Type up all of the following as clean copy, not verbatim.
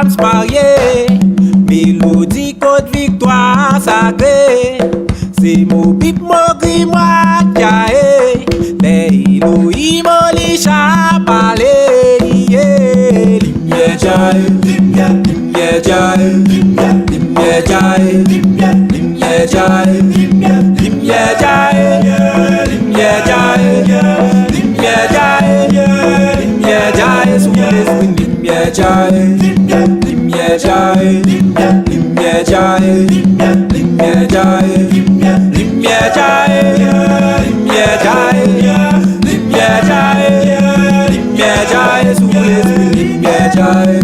femmes mariées, mélodie côte victoire sacrée. C'est mon bip, mon gris, moi, caé. Les Elohim, les chats, parlez. Limye jaye, limye jaye, limye jaye, limye jaye, limye jaye, limye jaye, limye jaye, limye jaye, limye jaye, limye jaye, limye jaye, limye jaye, limye jaye, limye jaye, limye jaye, limye jaye, limye jaye.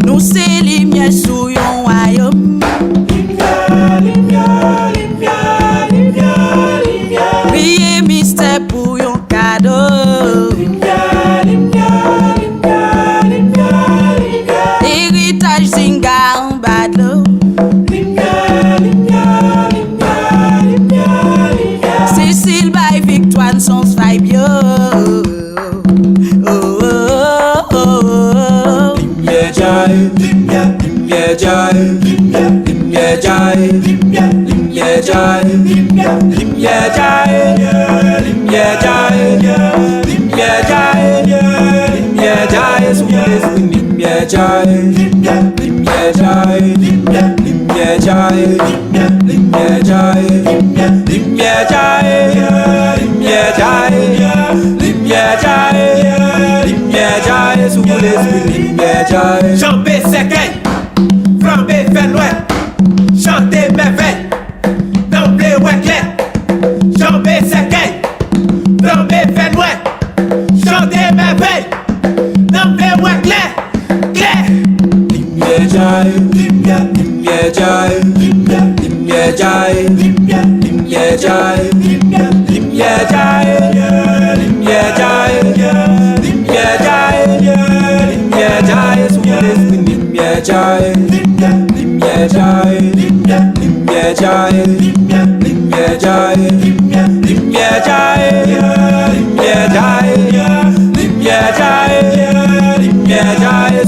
Nous c'est limye sou yon royaume. Priez mystère pour yon cadeau. Héritage zinga en badlo. Cécile by victoire son fibio. Limye jaye, limye jaye, limye jaye, limye jaye, limye jaye, limye jaye, limye jaye, limye jaye, limye jaye, limye jaye, limye jaye, limye jaye, limye jaye, limye jaye, limye jaye, limye jaye, limye jaye. Jambé séquelle, flambé fait loin, chanter merveille, d'emblée ouais clair. Jambé séquelle, flambé fait loin, chanter merveille, d'emblée ouais clair, clair. Limye jaye, limye jaye, limye jaye, limye jaye, limye jaye, limye jaye, limye jaye, limye jaye, limye jaye, limye jaye, limye jaye, limye jaye, limye jaye, limye jaye, limye jaye, limye jaye,